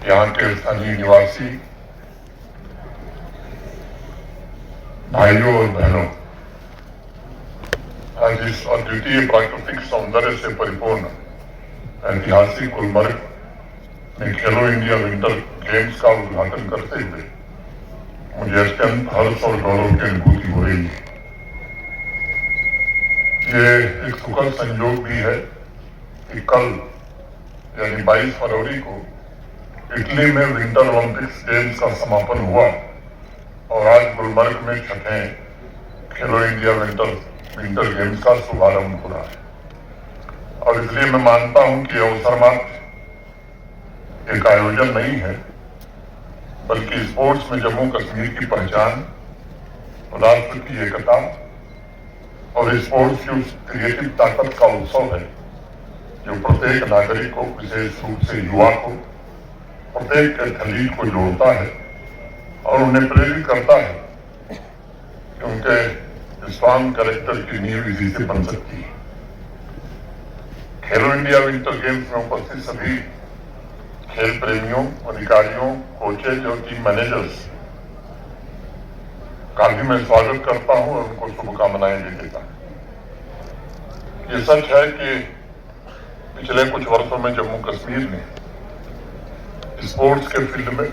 यहाँ के स्थानीय निवासी भाइयों और बहनों, आज इस अद्वितीय प्राकृतिक सौंदर्य से परिपूर्ण ऐतिहासिक गुलमर्ग में खेलो इंडिया विंटर गेम्स का उद्घाटन करते हुए मुझे अत्यंत हर्ष और गौरव की अनुभूति हो रही है। ये एक सुखद संयोग भी है कि कल यानी 22 फरवरी को इटली में विंटर ओलंपिक्स गेम्स का समापन हुआ और आज गुलमर्ग में छठे खेलो इंडिया विंटर गेम्स का शुभारंभ हो रहा है। और इसलिए मैं मानता हूं कि अवसर मात्र एक आयोजन नहीं है, बल्कि स्पोर्ट्स में जम्मू कश्मीर की पहचान, राष्ट्र की एकता और स्पोर्ट्स की उस क्रिएटिव ताकत का उत्सव है जो प्रत्येक नागरिक को, विशेष रूप से युवा को, प्रत्येक एथलीट को जोड़ता है और उन्हें प्रेरित करता है कि उनके स्ट्रॉन्ग कैरेक्टर की नींव इसी से बन सकती है। खेलो इंडिया विंटर गेम्स में उपस्थित सभी खेल प्रेमियों, अधिकारियों, कोचेज और टीम मैनेजर्स का भी मैं स्वागत करता हूं और उनको शुभकामनाएं भी देता हूं। ये सच है कि पिछले कुछ वर्षों में जम्मू कश्मीर ने स्पोर्ट्स के फील्ड में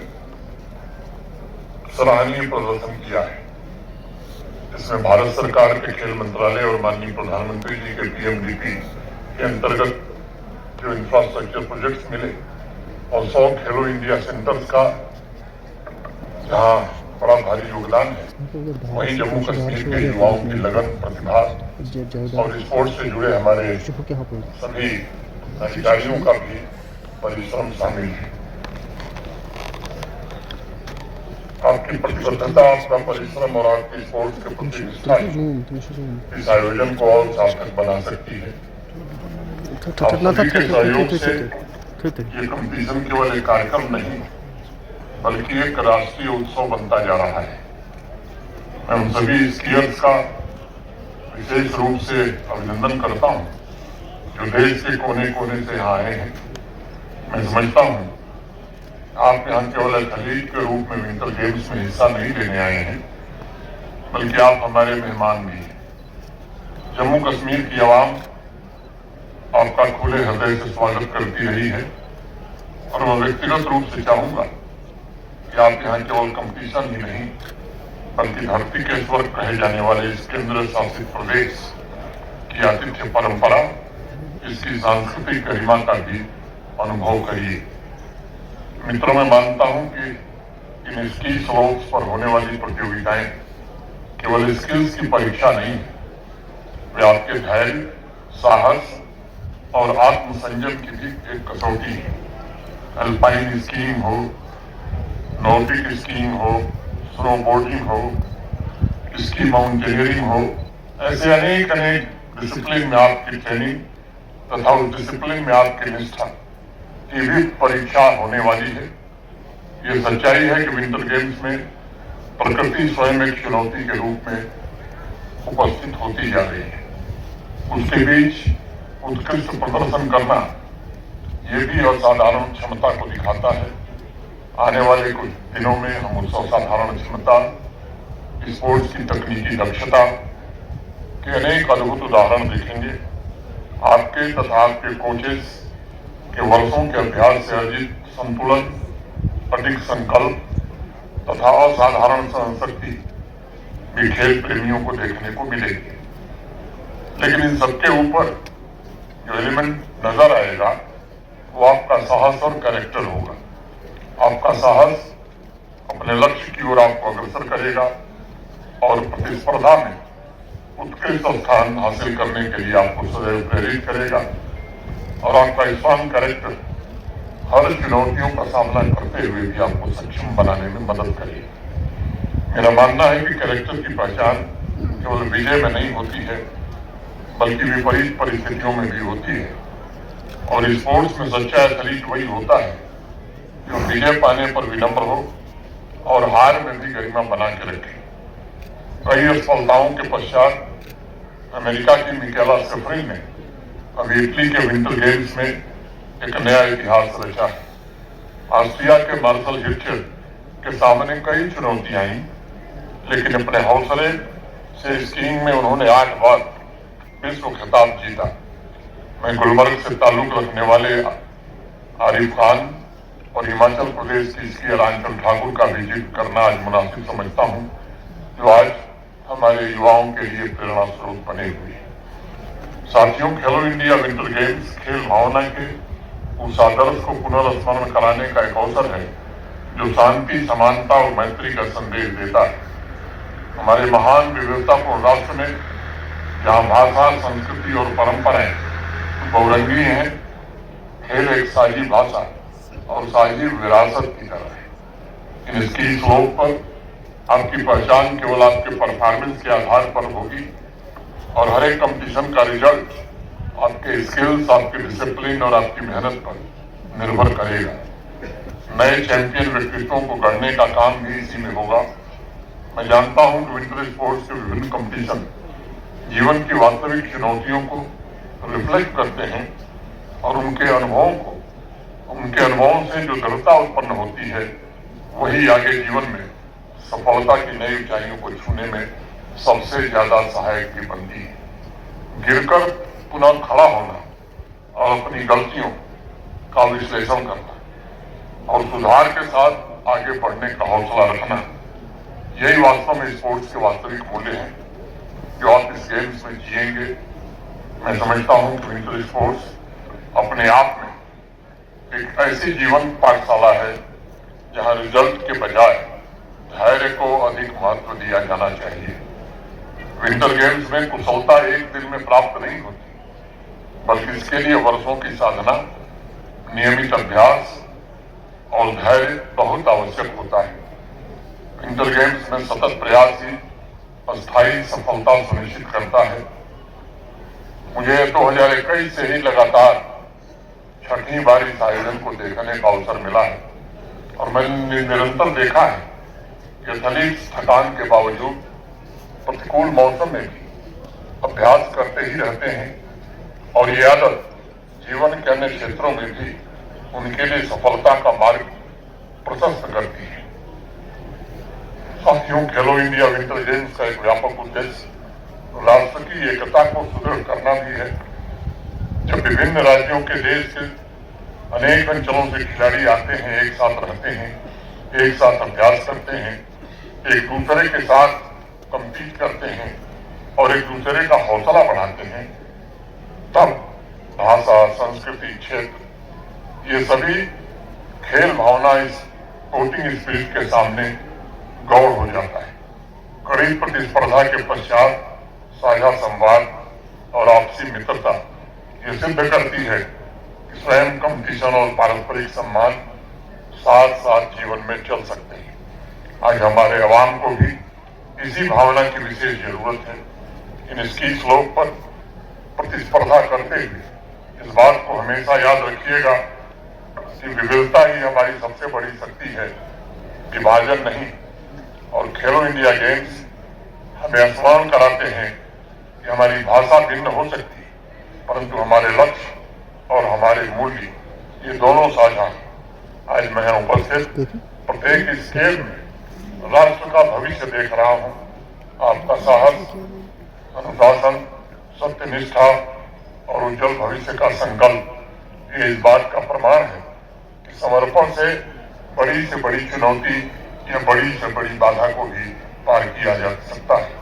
सराहनीय प्रदर्शन किया है। इसमें भारत सरकार के खेल मंत्रालय और माननीय प्रधानमंत्री जी के पीएमडीपी के अंतर्गत जो इंफ्रास्ट्रक्चर प्रोजेक्ट्स मिले और 100 खेलो इंडिया सेंटर्स का जहां बड़ा भारी योगदान है, वहीं जम्मू कश्मीर के युवाओं की लगन, प्रतिभा और स्पोर्ट्स से जुड़े हमारे सभी अधिकारियों का भी परिश्रम शामिल है। आपकी प्रतिबद्धता, आपका परिश्रम और आपकी स्पोर्ट्स के प्रति निष्ठा इस आयोजन को और सार्थक बना सकती है। आप सभी के सहयोग से ये कंपटीशन केवल एक कार्यक्रम नहीं बल्कि एक राष्ट्रीय उत्सव बनता जा रहा है। मैं उन सभी स्कीयर्स का विशेष रूप से अभिनंदन करता हूं जो देश के कोने कोने से यहाँ आए हैं। मैं समझता हूं आप यहाँ केवल एथलीट के रूप में विंटर गेम्स में हिस्सा नहीं लेने आए हैं, बल्कि आप हमारे मेहमान भी हैं। जम्मू कश्मीर की आवाम आपका खुले हृदय से स्वागत करती रही है और मैं व्यक्तिगत रूप से चाहूंगा कि आप यहाँ केवल कंपटीशन ही नहीं बल्कि धरती के स्वर्ग कहे जाने वाले इस केंद्र शासित प्रदेश की आतिथ्य परंपरा, इसकी सांस्कृतिक गरिमा का भी अनुभव करिए। मित्रों, मैं मानता हूं कि इन स्की स्लोप्स पर होने वाली प्रतियोगिताएं केवल स्किल्स की परीक्षा नहीं है, वे आपके धैर्य, साहस और आत्मसंयम की भी एक कसौटी है। अल्पाइन स्कीइंग हो, नॉर्डिक स्कीइंग हो, स्नोबोर्डिंग हो, स्की माउंटेनियरिंग हो, ऐसे अनेक डिसिप्लिन में आपकी ट्रेनिंग तथा उस डिसिप्लिन में आपकी निष्ठा की भी परीक्षा होने वाली है। ये सच्चाई है कि विंटर गेम्स में प्रकृति स्वयं एक चुनौती के रूप में उपस्थित होती जा रही है। उसके बीच उत्कृष्ट प्रदर्शन करना ये भी असाधारण क्षमता को दिखाता है। आने वाले कुछ दिनों में हम उस असाधारण क्षमता, स्पोर्ट्स की तकनीकी दक्षता के अनेक अद्भुत उदाहरण देखेंगे। आपके तथा आपके कोचेस के वर्षों के अभ्यास से अर्जित संतुलन, अडिग संकल्प तथा असाधारण सहनशक्ति भी खेल प्रेमियों को देखने को मिलेगी। लेकिन इन सबके ऊपर जो एलिमेंट नजर आएगा वो आपका साहस और कैरेक्टर होगा। आपका साहस अपने लक्ष्य की ओर आपको अग्रसर करेगा और प्रतिस्पर्धा में उत्कृष्ट स्थान हासिल करने के लिए आपको सदैव प्रेरित करेगा और आपका स्ट्रॉन्ग कैरेक्टर हर चुनौतियों का सामना करते हुए भी आपको सक्षम बनाने में मदद करेगी। मेरा मानना है कि कैरेक्टर की पहचान केवल विजय में नहीं होती है बल्कि विपरीत परिस्थितियों में भी होती है। और स्पोर्ट्स में सच्चा एथलीट वही होता है जो विजय पाने पर विनम्र हो और हार में भी गरिमा बना के रखे। कई असफलताओं के पश्चात अमेरिका की मिकेला शिफरिन ने अभी इटली के विंटर गेम्स में एक नया इतिहास रचा है। ऑस्ट्रिया के मार्शल हिटलर के सामने कई चुनौतियां आई, लेकिन अपने हौसले से स्कीइंग में उन्होंने 8 बार विश्व खिताब जीता। मैं गुलमर्ग से ताल्लुक रखने वाले आरिफ खान और हिमाचल प्रदेश की स्कीयर आंचल ठाकुर का भी जिक्र करना आज मुनासिब समझता हूं, जो आज हमारे युवाओं के लिए प्रेरणा स्रोत बने हुए हैं। साथियों, खेलो इंडिया विंटर गेम्स खेल भावना के उस आदर्श को पुनर्स्मरण कराने का एक अवसर है जो शांति, समानता और मैत्री का संदेश देता है। हमारे महान विविधतापूर्ण राष्ट्र में जहाँ भाषा, संस्कृति और परंपराएं बहुरंगी हैं, खेल एक साझी भाषा और साझी विरासत की तरह है। इन स्किल स्लोप पर आपकी पहचान केवल आपके परफॉर्मेंस के आधार पर होगी और हर एक कंपटीशन का रिजल्ट आपके स्किल्स, आपके डिसिप्लिन और आपकी मेहनत पर निर्भर करेगा। नए चैंपियन व्यक्तित्वों को गढ़ने का काम भी इसी में होगा। मैं जानता हूं कि विंटर स्पोर्ट्स के विभिन्न कंपटीशन जीवन की वास्तविक चुनौतियों को रिफ्लेक्ट करते हैं और उनके अनुभवों से जो दृढ़ता उत्पन्न होती है, वही आगे जीवन में सफलता की नई ऊंचाइयों को छूने में सबसे ज्यादा सहायक भी बनती है। गिरकर पुनः खड़ा होना और अपनी गलतियों का विश्लेषण करना और सुधार के साथ आगे बढ़ने का हौसला रखना, यही वास्तव में स्पोर्ट्स के वास्तविक मूल्य हैं जो आप इस गेम्स में जिएंगे। मैं समझता हूं कि विंटर स्पोर्ट्स अपने आप में एक ऐसी जीवन पाठशाला है जहां रिजल्ट के बजाय धैर्य को अधिक महत्व दिया जाना चाहिए। विंटर गेम्स में कुशलता एक दिन में प्राप्त नहीं होती, बल्कि इसके लिए वर्षों की साधना, नियमित अभ्यास और धैर्य बहुत आवश्यक होता है। विंटर गेम्स में सतत प्रयास ही अस्थायी सफलता सुनिश्चित करता है। मुझे 2021 से ही लगातार 6ठी बार इस आयोजन को देखने का अवसर मिला है और मैंने निरंतर देखा है कि अत्यधिक थकान के बावजूद प्रतिकूल मौसम में भी अभ्यास करते ही रहते हैं और ये आदत जीवन के अन्य क्षेत्रों में भी उनके लिए सफलता का मार्ग प्रशस्त करती है। साथियों, खेलो इंडिया विंटर गेम्स का एक व्यापक उद्देश्य राष्ट्र की एकता को सुदृढ़ करना भी है। जब विभिन्न राज्यों के देश के अनेक अंचलों से खिलाड़ी आते हैं, एक साथ रहते हैं, एक साथ अभ्यास करते हैं, एक दूसरे के साथ कम्पीट करते हैं और एक दूसरे का हौसला बढ़ाते हैं, तब भाषा, संस्कृति, क्षेत्र, ये सभी खेल भावना इस स्पोर्टिंग स्पिरिट के सामने गौर हो जाता है। कड़ी प्रतिस्पर्धा के पश्चात साझा संवाद और आपसी मित्रता ये सिद्ध करती है कि स्वयं कंपटीशन और पारस्परिक सम्मान साथ साथ जीवन में चल सकते हैं। आज हमारे अवाम को भी इसी भावना की विशेष जरूरत है। इन स्की स्लोप पर प्रतिस्पर्धा करते हुए इस बात को हमेशा याद रखिएगा कि विविधता ही हमारी सबसे बड़ी शक्ति है, विभाजन नहीं। और खेलो इंडिया गेम्स हमें स्मरण कराते हैं कि हमारी भाषा भिन्न हो सकती है, परंतु हमारे लक्ष्य और हमारे मूल्य ये दोनों साझा हैं। आज मैं उपस्थित प्रत्येक स्केल में राष्ट्र का भविष्य देख रहा हूं। आपका साहस, अनुशासन, सत्यनिष्ठा और उज्जवल भविष्य का संकल्प ये इस बात का प्रमाण है कि समर्पण से बड़ी चुनौती या बड़ी से बड़ी बाधा को भी पार किया जा सकता है।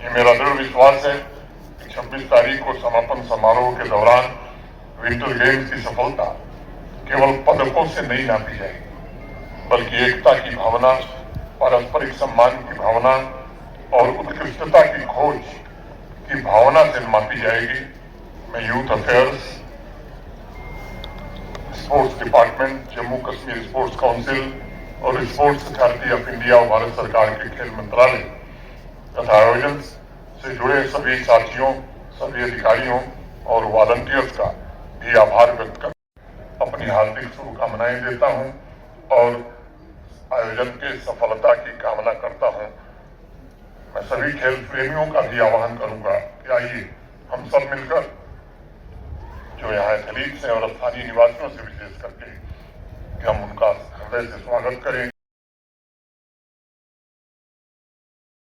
ये मेरा दृढ़ विश्वास है कि 26 तारीख को समापन समारोह के दौरान विंटर गेम्स की सफलता केवल पदकों से नहीं नापी जाएगी, बल्कि एकता की भावना, पारस्परिक सम्मान की भावना और उत्कृष्टता की खोज की भावना से मापी जाएगी। मैं youth affairs, sports department, Jammu Kashmir sports council और स्पोर्ट्स अथॉरिटी ऑफ इंडिया और भारत सरकार के खेल मंत्रालय तथा आयोजन से जुड़े सभी साथियों, सभी अधिकारियों और वॉलंटियर्स का भी आभार व्यक्त कर अपनी हार्दिक शुभकामनाएं देता हूं और आयोजन के सफलता की कामना करता हूं। मैं सभी खेल प्रेमियों का भी आह्वान करूंगा कि आइए हम सब मिलकर, जो यहाँ एथलीट्स हैं और स्थानीय निवासियों से विशेष करके कि हम उनका हृदय से स्वागत करें।